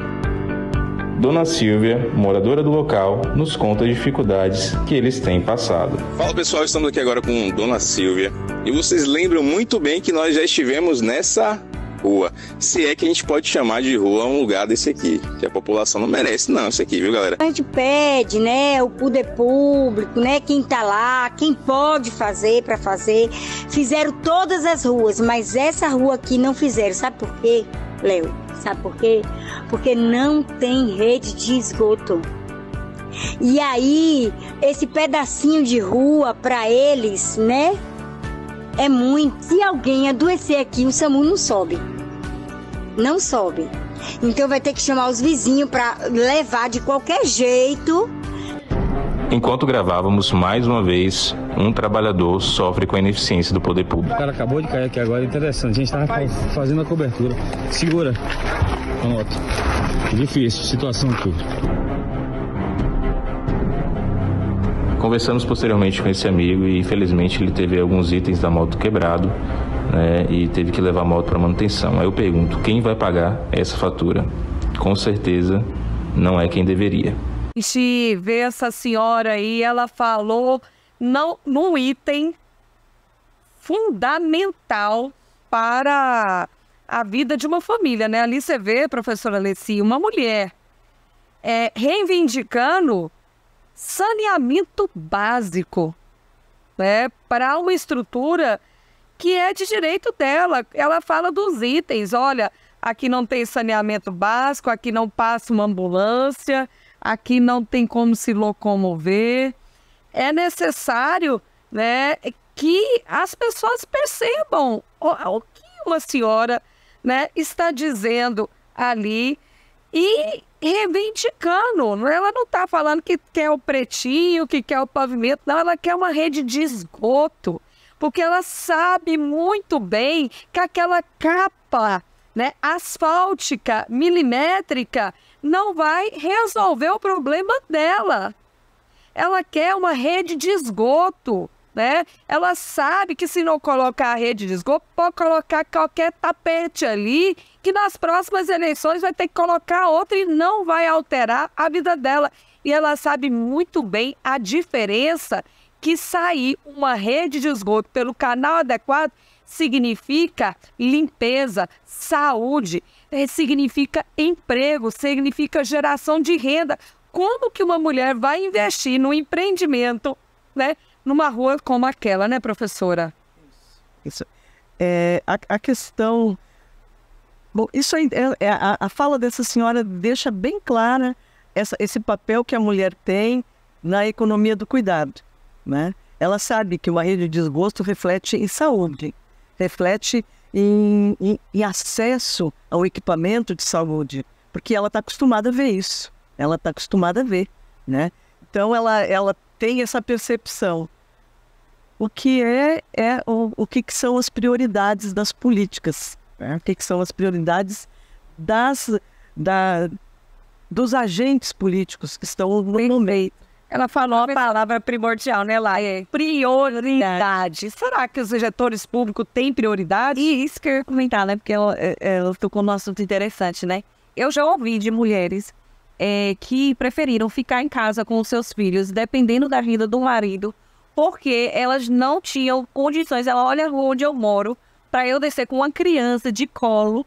Speaker 5: Dona Silvia, moradora do local, nos conta as dificuldades que eles têm passado.
Speaker 6: Fala pessoal, estamos aqui agora com Dona Silvia e vocês lembram muito bem que nós já estivemos nessa rua, se é que a gente pode chamar de rua um lugar desse aqui, que a população não merece não, isso aqui, viu galera?
Speaker 7: A gente pede, né, o poder público, né, quem tá lá, quem pode fazer para fazer, fizeram todas as ruas, mas essa rua aqui não fizeram, sabe por quê, Léo? Sabe por quê? Porque não tem rede de esgoto. E aí, esse pedacinho de rua para eles, né, é muito. Se alguém adoecer aqui, o SAMU não sobe. Não sobe. Então vai ter que chamar os vizinhos para levar de qualquer jeito.
Speaker 5: Enquanto gravávamos, mais uma vez, um trabalhador sofre com a ineficiência do poder público.
Speaker 8: O cara acabou de cair aqui agora, interessante. A gente estava fazendo a cobertura. Segura. Pronto. Difícil, situação aqui.
Speaker 5: Conversamos posteriormente com esse amigo e infelizmente ele teve alguns itens da moto quebrado, né, e teve que levar a moto para manutenção. Aí eu pergunto, quem vai pagar essa fatura? Com certeza não é quem deveria.
Speaker 1: A gente vê essa senhora aí, ela falou num item fundamental para a vida de uma família, né? Ali você vê, professora Alessi, uma mulher reivindicando saneamento básico, né? Para uma estrutura que é de direito dela. Ela fala dos itens, olha, aqui não tem saneamento básico, aqui não passa uma ambulância, aqui não tem como se locomover. É necessário, né, que as pessoas percebam o que uma senhora, né, está dizendo ali e reivindicando. Ela não está falando que quer o pretinho, que quer o pavimento, não, ela quer uma rede de esgoto, porque ela sabe muito bem que aquela capa, né, asfáltica, milimétrica, não vai resolver o problema dela. Ela quer uma rede de esgoto, né? Ela sabe que se não colocar a rede de esgoto, pode colocar qualquer tapete ali, que nas próximas eleições vai ter que colocar outra e não vai alterar a vida dela. E ela sabe muito bem a diferença que sair uma rede de esgoto pelo canal adequado significa limpeza, saúde, significa emprego, significa geração de renda. Como que uma mulher vai investir num empreendimento, né, numa rua como aquela, né, professora?
Speaker 2: Isso. A questão... Bom, isso aí, a fala dessa senhora deixa bem clara esse papel que a mulher tem na economia do cuidado, né? Ela sabe que uma rede de esgoto reflete em saúde, reflete em acesso ao equipamento de saúde, porque ela está acostumada a ver isso, ela está acostumada a ver, né? Então ela tem essa percepção. O que o que são as prioridades das políticas, né? O que são as prioridades dos agentes políticos que estão no meio.
Speaker 1: Ela falou a palavra primordial, né, Laia? Prioridade. Será que os gestores públicos têm prioridade?
Speaker 3: E isso que eu ia comentar, né? Porque ela tocou num assunto interessante, né? Eu já ouvi de mulheres que preferiram ficar em casa com os seus filhos, dependendo da renda do marido, porque elas não tinham condições. Ela olha onde eu moro, para eu descer com uma criança de colo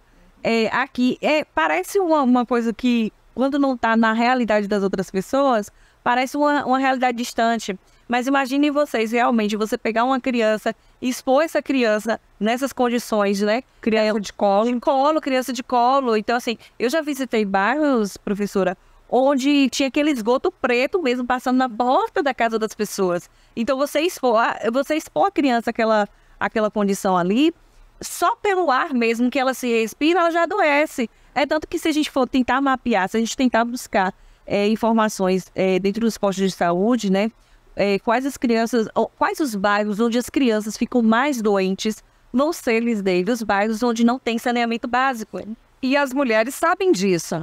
Speaker 3: aqui. Parece uma coisa que, quando não está na realidade das outras pessoas, parece uma realidade distante. Mas imaginem vocês, realmente, você pegar uma criança, expor essa criança nessas condições, né?
Speaker 1: Criança de colo.
Speaker 3: Criança de colo. Então, assim, eu já visitei bairros, professora, onde tinha aquele esgoto preto mesmo, passando na porta da casa das pessoas. Então, você expor a criança aquela condição ali, só pelo ar mesmo que ela se respira, ela já adoece. É tanto que se a gente for tentar mapear, se a gente tentar buscar informações dentro dos postos de saúde, né? Quais os bairros onde as crianças ficam mais doentes vão ser os bairros onde não tem saneamento básico.
Speaker 1: E as mulheres sabem disso.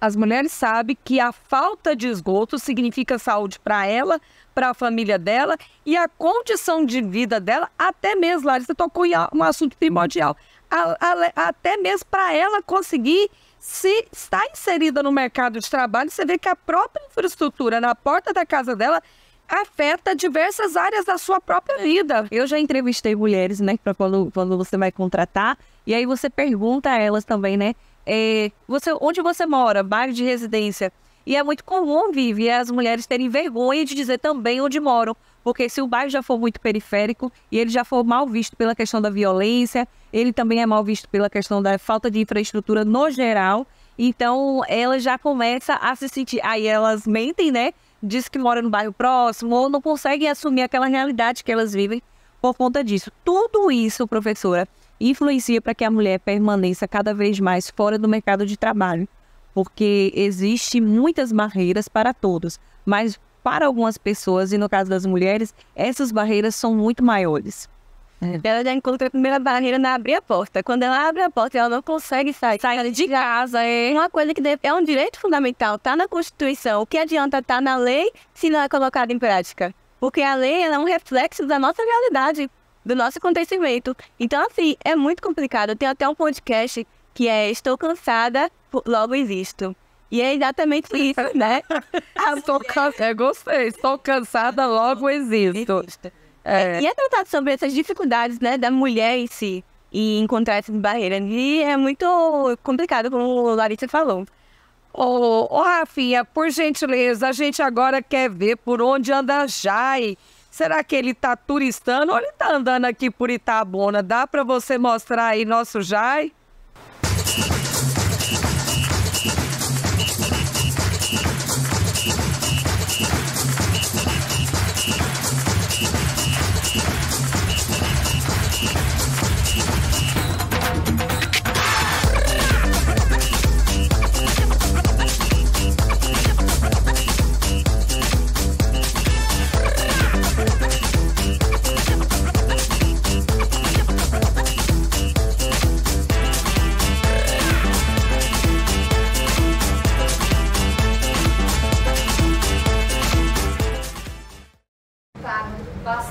Speaker 1: As mulheres sabem que a falta de esgoto significa saúde para ela, para a família dela e a condição de vida dela, até mesmo, Larissa tocou em um assunto primordial, até mesmo para ela conseguir se estar inserida no mercado de trabalho. Você vê que a própria infraestrutura na porta da casa dela afeta diversas áreas da sua própria vida.
Speaker 3: Eu já entrevistei mulheres, né, para quando você vai contratar, e aí você pergunta a elas também, né, onde você mora, bairro de residência. E é muito comum, Vivi, as mulheres terem vergonha de dizer também onde moram, porque se o bairro já for muito periférico e ele já for mal visto pela questão da violência, ele também é mal visto pela questão da falta de infraestrutura no geral, então elas já começam a se sentir, aí elas mentem, né, diz que mora no bairro próximo ou não conseguem assumir aquela realidade que elas vivem por conta disso. Tudo isso, professora, influencia para que a mulher permaneça cada vez mais fora do mercado de trabalho, porque existem muitas barreiras para todos, mas para algumas pessoas, e no caso das mulheres, essas barreiras são muito maiores.
Speaker 4: Ela já encontrou a primeira barreira na abrir a porta. Quando ela abre a porta, ela não consegue sair de casa. É uma coisa que é um direito fundamental, está na Constituição. O que adianta estar na lei se não é colocado em prática? Porque a lei é um reflexo da nossa realidade, do nosso acontecimento. Então, assim, é muito complicado. Tem até um podcast que é Estou Cansada, Logo Existo. E é exatamente isso, né?
Speaker 1: Gostei. Estou cansada, logo existo.
Speaker 4: E é tratado sobre essas dificuldades, né, da mulher em si. e encontrar essas barreiras. E é muito complicado, como a Larissa falou.
Speaker 1: Ô, Rafinha, por gentileza, a gente agora quer ver por onde anda Jai. Será que ele tá turistando ou ele tá andando aqui por Itabuna? Dá para você mostrar aí nosso Jai?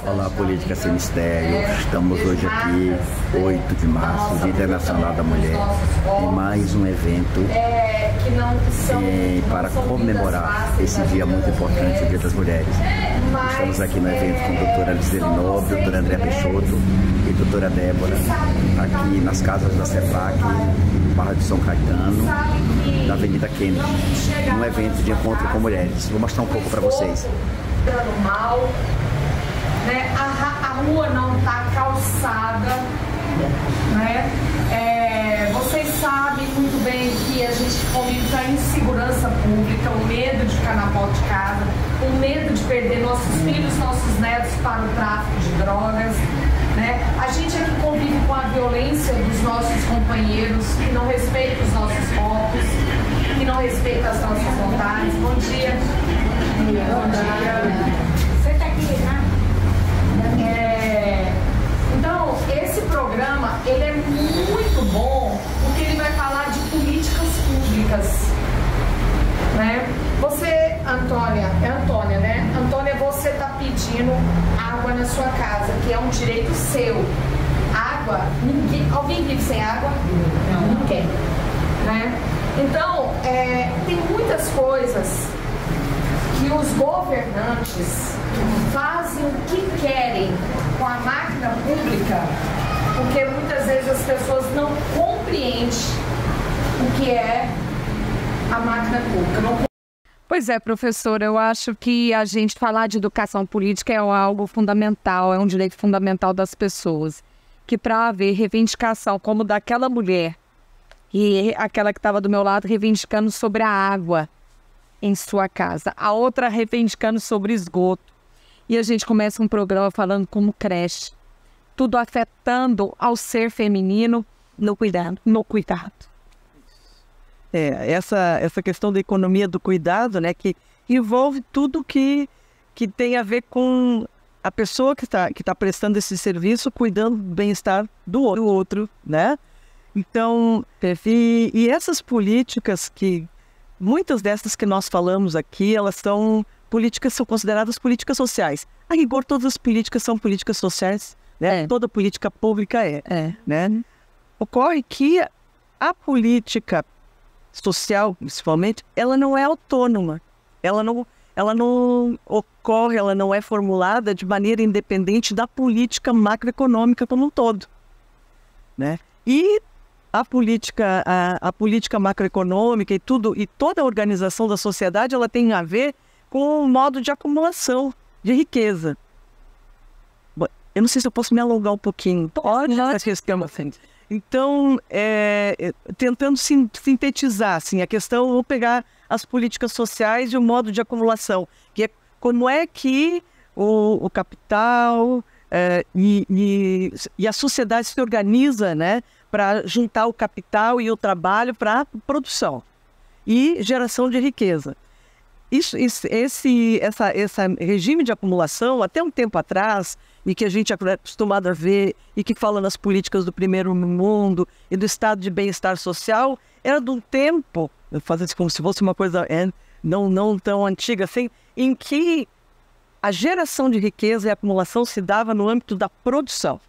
Speaker 9: Olá, Política Sem Mistério. Estamos hoje aqui, 8 de março, Dia Internacional da Mulher, em mais um evento para comemorar esse dia muito importante, o Dia das Mulheres. Estamos aqui no evento com a doutora Gisele Nobre, doutora Andréa Peixoto e doutora Débora, aqui nas casas da CEPAC, Barra de São Caetano, na Avenida Kennedy, um evento de encontro com mulheres. Vou mostrar um pouco para vocês.
Speaker 10: Né? A rua não está calçada, né? Vocês sabem muito bem que a gente convive com a insegurança pública, o medo de ficar na porta de casa, o medo de perder nossos filhos, nossos netos para o tráfico de drogas, né? A gente aqui convive com a violência dos nossos companheiros que não respeitam os nossos corpos, que não respeitam as nossas vontades. Bom dia. Bom dia. Você está aqui, né? Então, esse programa, ele é muito bom, porque ele vai falar de políticas públicas, né? Você, Antônia, né? Antônia, você está pedindo água na sua casa, que é um direito seu. Água, alguém vive sem água? Não, ninguém, né? Então, tem muitas coisas que os governantes fazem o que querem com a máquina pública, porque muitas vezes as pessoas não compreendem o que é a máquina pública.
Speaker 1: Pois é, professora, eu acho que a gente falar de educação política é algo fundamental, é um direito fundamental das pessoas. Que para haver reivindicação como daquela mulher e aquela que estava do meu lado reivindicando sobre a água em sua casa, a outra reivindicando sobre esgoto. E a gente começa um programa falando como creche, tudo afetando ao ser feminino no cuidado.
Speaker 2: Essa questão da economia do cuidado, né, que envolve tudo que tem a ver com a pessoa que tá prestando esse serviço, cuidando do bem-estar do outro, né? Então, e essas políticas que muitas dessas que nós falamos aqui, elas são consideradas políticas sociais. A rigor, todas as políticas são políticas sociais, né? Toda política pública né? Ocorre que a política social, principalmente, ela não é autônoma. Ela não ocorre, ela não é formulada de maneira independente da política macroeconômica como um todo, né? E a política macroeconômica e toda a organização da sociedade, ela tem a ver com o modo de acumulação de riqueza. Bom, eu não sei se eu posso me alongar um pouquinho. Pode. Então, tentando sintetizar assim, a questão, vou pegar as políticas sociais e o modo de acumulação, que é como é que o capital e a sociedade se organiza, né, para juntar o capital e o trabalho para a produção e geração de riqueza. Esse regime de acumulação, até um tempo atrás, e que a gente é acostumado a ver, e que fala nas políticas do primeiro mundo e do estado de bem-estar social, era de um tempo, fazendo como se fosse uma coisa não tão antiga assim, em que a geração de riqueza e a acumulação se dava no âmbito da produção.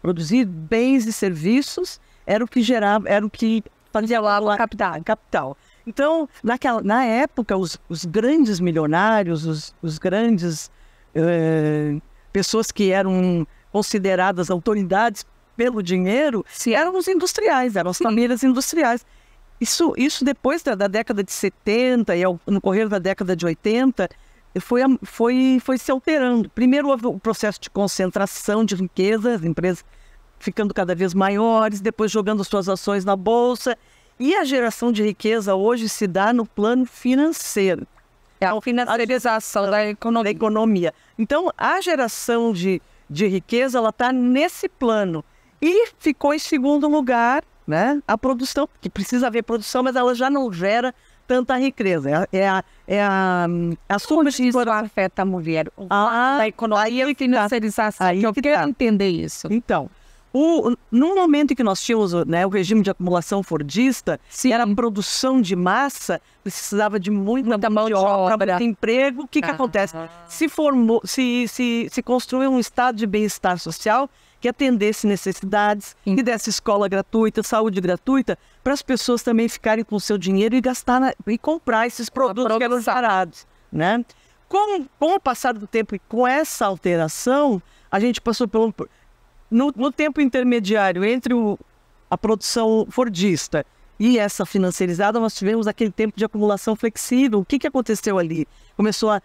Speaker 2: Produzir bens e serviços era o que gerava, era o que fazia lá o capital. Então, na época, os grandes milionários, os grandes pessoas que eram consideradas autoridades pelo dinheiro eram os industriais, eram as famílias industriais. Isso depois da década de 70 e no correr da década de 80, foi se alterando. Primeiro houve o processo de concentração de riqueza, as empresas ficando cada vez maiores, depois jogando suas ações na bolsa. E a geração de riqueza hoje se dá no plano financeiro.
Speaker 1: É a financiarização da economia.
Speaker 2: Então, a geração de riqueza, ela está nesse plano. E ficou em segundo lugar, né, a produção, que precisa haver produção, mas ela já não gera tanta riqueza. A
Speaker 1: Como isso afeta a mulher? Da economia e financiarização. Eu quero entender isso.
Speaker 2: Então, no momento em que nós tínhamos, né, o regime de acumulação fordista, era a produção de massa, precisava de muita mão de obra, muito emprego. O que acontece? Se construiu um estado de bem-estar social que atendesse necessidades, que desse escola gratuita, saúde gratuita, para as pessoas também ficarem com o seu dinheiro e gastar e comprar esses produtos que eram baratos, né? Com o passar do tempo e com essa alteração, a gente passou no tempo intermediário entre a produção fordista e essa financiarizada, nós tivemos aquele tempo de acumulação flexível. O que aconteceu ali? Começou a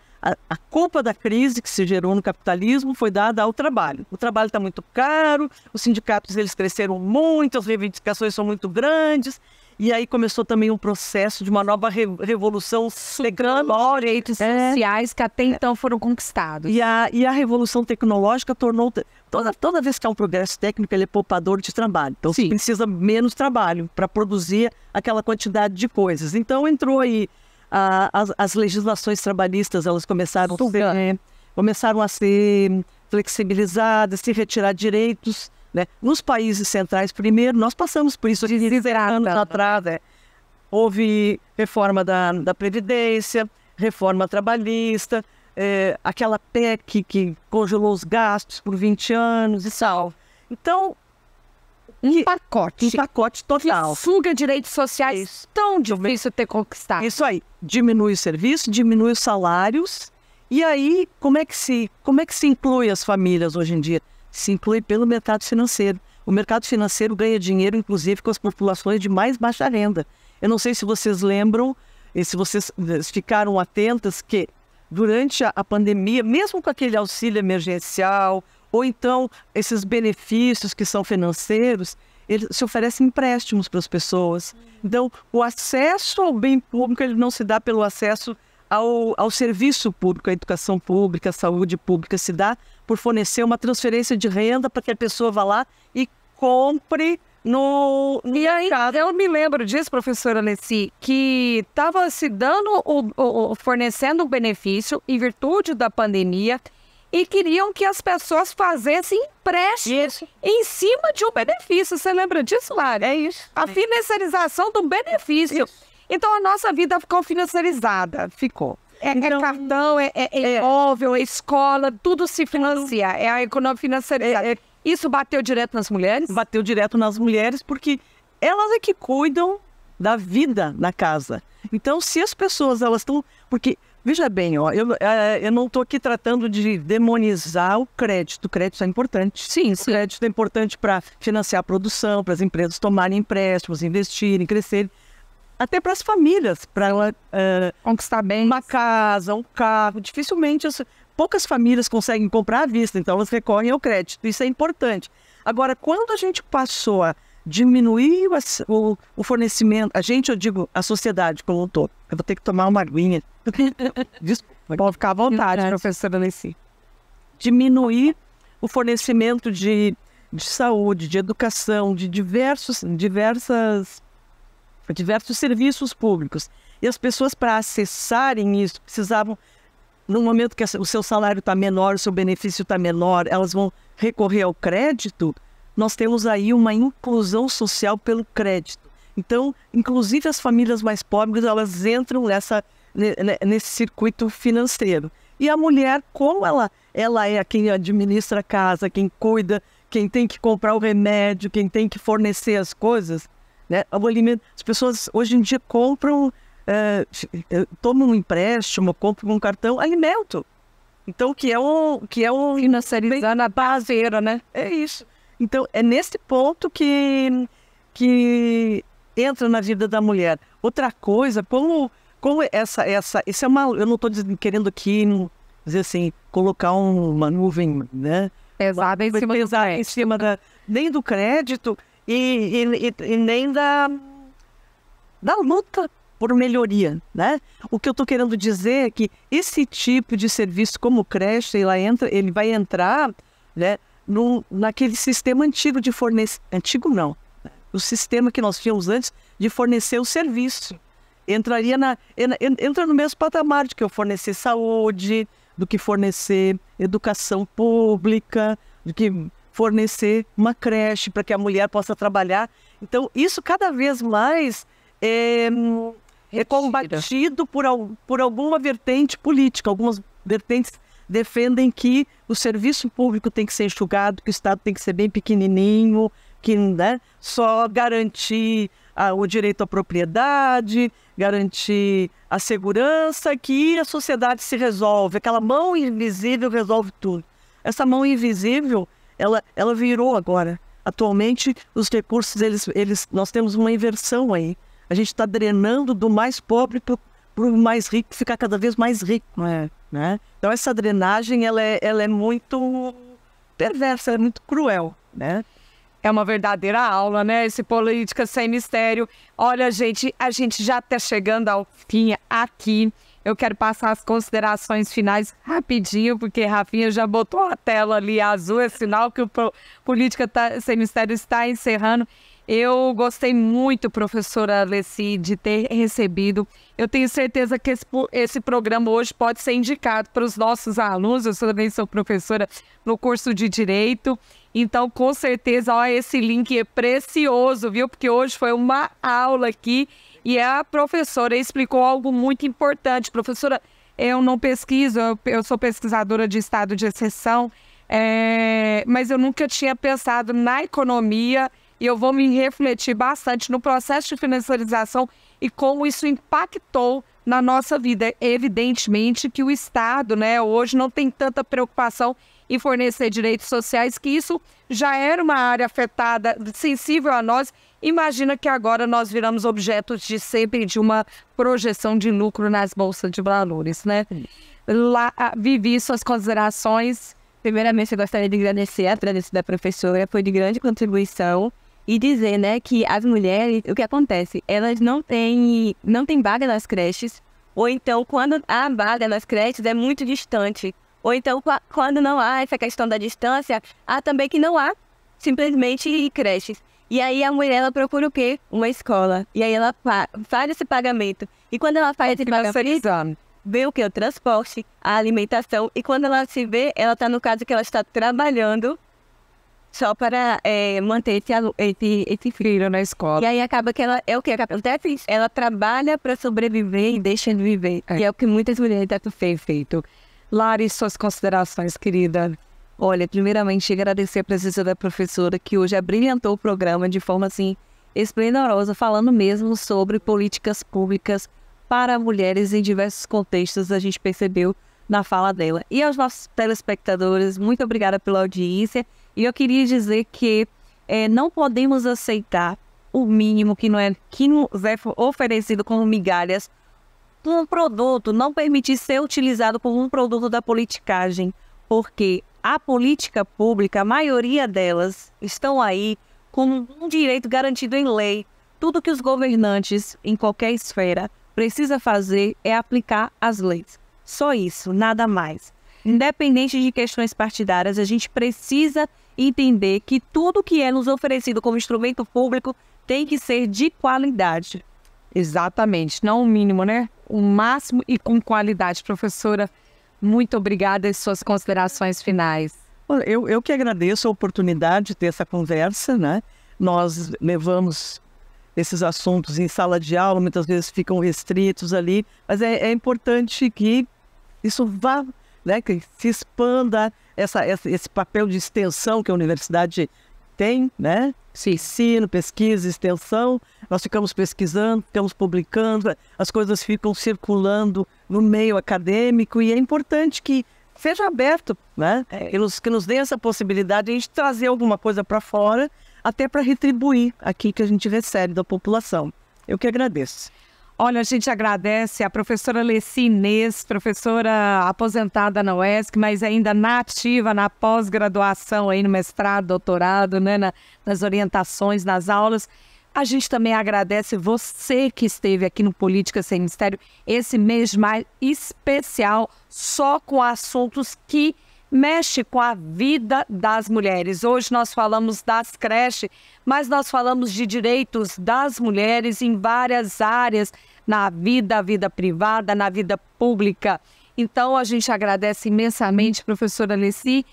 Speaker 2: culpa da crise que se gerou no capitalismo foi dada ao trabalho. O trabalho está muito caro, os sindicatos eles cresceram muito, as reivindicações são muito grandes, e aí começou também um processo de uma nova revolução tecnológica.
Speaker 1: Direitos sociais que até então foram conquistados.
Speaker 2: E a revolução tecnológica tornou... Toda vez que há um progresso técnico, ele é poupador de trabalho. Então, você precisa menos trabalho para produzir aquela quantidade de coisas. Então, entrou aí as legislações trabalhistas, elas começaram a ser flexibilizadas, se retirar direitos, né? Nos países centrais, primeiro, nós passamos por isso aqui anos atrás. Houve reforma da Previdência, reforma trabalhista, aquela PEC que congelou os gastos por 20 anos e tal. Então,
Speaker 1: um pacote
Speaker 2: total.
Speaker 1: Que suga direitos sociais tão difícil ter conquistado.
Speaker 2: Isso aí. Diminui o serviço, diminui os salários. E aí, como é que se inclui as famílias hoje em dia? Se inclui pelo mercado financeiro. O mercado financeiro ganha dinheiro, inclusive, com as populações de mais baixa renda. Eu não sei se vocês lembram, e se vocês ficaram atentas, que durante a pandemia, mesmo com aquele auxílio emergencial, ou então esses benefícios que são financeiros, eles se oferecem empréstimos para as pessoas. Então, o acesso ao bem público ele não se dá pelo acesso ao serviço público, à educação pública, à saúde pública, se dá por fornecer uma transferência de renda para que a pessoa vá lá e compre no mercado.
Speaker 1: Eu me lembro disso, professora Alessi, que estava se dando, fornecendo o benefício em virtude da pandemia e queriam que as pessoas fizessem empréstimos em cima de um benefício. Você lembra disso, Lari?
Speaker 2: É isso.
Speaker 1: A financiarização do benefício. Isso. Então, a nossa vida ficou financiarizada.
Speaker 2: Ficou.
Speaker 1: Então, cartão, imóvel, escola, tudo se financia. É a economia financiarizada. Isso bateu direto nas mulheres?
Speaker 2: Bateu direto nas mulheres porque elas é que cuidam da vida na casa. Então, se as pessoas, elas estão... Porque, veja bem, eu não estou aqui tratando de demonizar o crédito. O crédito é importante.
Speaker 1: Sim.
Speaker 2: O crédito é importante para financiar a produção, para as empresas tomarem empréstimos, investirem, crescerem. Até para as famílias, para ela
Speaker 1: conquistar bem
Speaker 2: uma casa, um carro. Dificilmente, poucas famílias conseguem comprar à vista, então elas recorrem ao crédito. Isso é importante. Agora, quando a gente passou a diminuir o fornecimento, eu digo a sociedade como um todo. Eu vou ter que tomar uma aguinha.
Speaker 1: Desculpa. Pode ficar à vontade, professora Alessi.
Speaker 2: Diminuir o fornecimento de saúde, de educação, de diversos serviços públicos. E as pessoas, para acessarem isso, precisavam, no momento que o seu salário está menor, o seu benefício está menor, elas vão recorrer ao crédito. Nós temos aí uma inclusão social pelo crédito. Então, inclusive as famílias mais pobres, elas entram nesse circuito financeiro. E a mulher, como ela é quem administra a casa, quem cuida, quem tem que comprar o remédio, quem tem que fornecer as coisas, né? O alimento, as pessoas hoje em dia compram, tomam um empréstimo, compram um cartão, alimento. Então, que é um
Speaker 1: financiarizando a baseira, né?
Speaker 2: É isso. Então, é nesse ponto que entra na vida da mulher. Outra coisa, como isso é uma... Eu não estou querendo aqui, dizer assim, colocar uma nuvem, né?
Speaker 1: Pesada em cima
Speaker 2: nem do crédito e nem da luta por melhoria, né? O que eu estou querendo dizer é que esse tipo de serviço como creche, ele vai entrar, né, naquele sistema antigo de fornecer... Antigo não. O sistema que nós tínhamos antes de fornecer o serviço. Entra no mesmo patamar de que eu fornecer saúde, do que fornecer educação pública, do que fornecer uma creche para que a mulher possa trabalhar. Então, isso cada vez mais é combatido por alguma vertente política. Algumas vertentes defendem que o serviço público tem que ser enxugado, que o Estado tem que ser bem pequenininho, que, né, só garantir o direito à propriedade, garantir a segurança, que a sociedade se resolve. Aquela mão invisível resolve tudo. Essa mão invisível, ela virou agora. Atualmente, os recursos, nós temos uma inversão aí. A gente está drenando do mais pobre para o mais rico ficar cada vez mais rico. Né? Então, essa drenagem ela é muito perversa, é muito cruel, né?
Speaker 1: É uma verdadeira aula, né? Esse Política Sem Mistério. Olha, gente, a gente já está chegando ao fim aqui. Eu quero passar as considerações finais rapidinho, porque Rafinha já botou a tela ali azul, é sinal que o Política Sem Mistério está encerrando. Eu gostei muito, professora Alessi, de ter recebido. Eu tenho certeza que esse programa hoje pode ser indicado para os nossos alunos. Eu também sou professora no curso de Direito. Então, com certeza, esse link é precioso, viu? Porque hoje foi uma aula aqui e a professora explicou algo muito importante. Professora, eu não pesquiso, eu sou pesquisadora de estado de exceção, mas eu nunca tinha pensado na economia e eu vou me refletir bastante no processo de financiarização e como isso impactou na nossa vida. Evidentemente que o Estado, né, hoje não tem tanta preocupação em fornecer direitos sociais, que isso já era uma área afetada, sensível a nós. Imagina que agora nós viramos objetos de uma projeção de lucro nas bolsas de valores, né? Vivi, suas considerações.
Speaker 4: Primeiramente, eu gostaria de agradecer a presença da professora, foi de grande contribuição. E dizer, né, que as mulheres, o que acontece? Elas não têm vaga nas creches, ou então quando há vaga nas creches é muito distante. Ou então, quando não há essa questão da distância, há também que não há simplesmente creches. E aí a mulher, ela procura o quê? Uma escola. E aí ela faz esse pagamento. E quando ela faz esse pagamento, vê o quê? O transporte, a alimentação. E quando ela se vê, ela está no caso que ela está trabalhando só para manter esse filho na escola. E aí acaba que ela, o que acontece? Ela trabalha para sobreviver e deixa de viver. Que é o que muitas mulheres têm feito.
Speaker 1: Lari, suas considerações, querida.
Speaker 3: Olha, primeiramente, agradecer a presença da professora, que hoje abrilhantou o programa de forma, assim, esplendorosa, falando mesmo sobre políticas públicas para mulheres em diversos contextos, a gente percebeu na fala dela. E aos nossos telespectadores, muito obrigada pela audiência. E eu queria dizer que não podemos aceitar o mínimo que nos é oferecido como migalhas. Um produto não permitir ser utilizado como um produto da politicagem, porque a política pública, a maioria delas, estão aí como um direito garantido em lei. Tudo que os governantes, em qualquer esfera, precisa fazer é aplicar as leis. Só isso, nada mais. Independente de questões partidárias, a gente precisa entender que tudo que é nos oferecido como instrumento público tem que ser de qualidade.
Speaker 1: Exatamente, não o mínimo, né? O máximo e com qualidade. Professora, muito obrigada e suas considerações finais.
Speaker 2: Eu que agradeço a oportunidade de ter essa conversa, né? Nós levamos esses assuntos em sala de aula, muitas vezes ficam restritos ali, mas é importante que isso vá, né? Que se expanda esse papel de extensão que a universidade tem, né? Ensino, pesquisa, extensão, nós ficamos pesquisando, ficamos publicando, as coisas ficam circulando no meio acadêmico e é importante que seja aberto, né? Que nos dê essa possibilidade de a gente trazer alguma coisa para fora, até para retribuir aqui que a gente recebe da população. Eu que agradeço.
Speaker 1: Olha, a gente agradece a professora Leci Inês, professora aposentada na UESC, mas ainda na ativa, na pós-graduação, aí no mestrado, doutorado, né, nas orientações, nas aulas. A gente também agradece você que esteve aqui no Política Sem Mistério, esse mês mais especial, só com assuntos que mexem com a vida das mulheres. Hoje nós falamos das creches, mas nós falamos de direitos das mulheres em várias áreas, na vida privada, na vida pública. Então a gente agradece imensamente, professora Leci.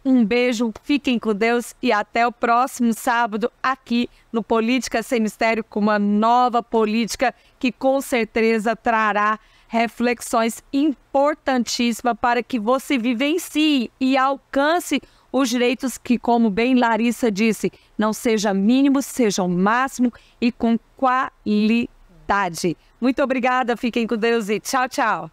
Speaker 1: Um beijo, fiquem com Deus e até o próximo sábado aqui no Política Sem Mistério, com uma nova política que com certeza trará reflexões importantíssimas para que você vivencie e alcance os direitos que, como bem Larissa disse, não seja mínimo, sejam máximo e com qualidade. Muito obrigada, fiquem com Deus e tchau, tchau.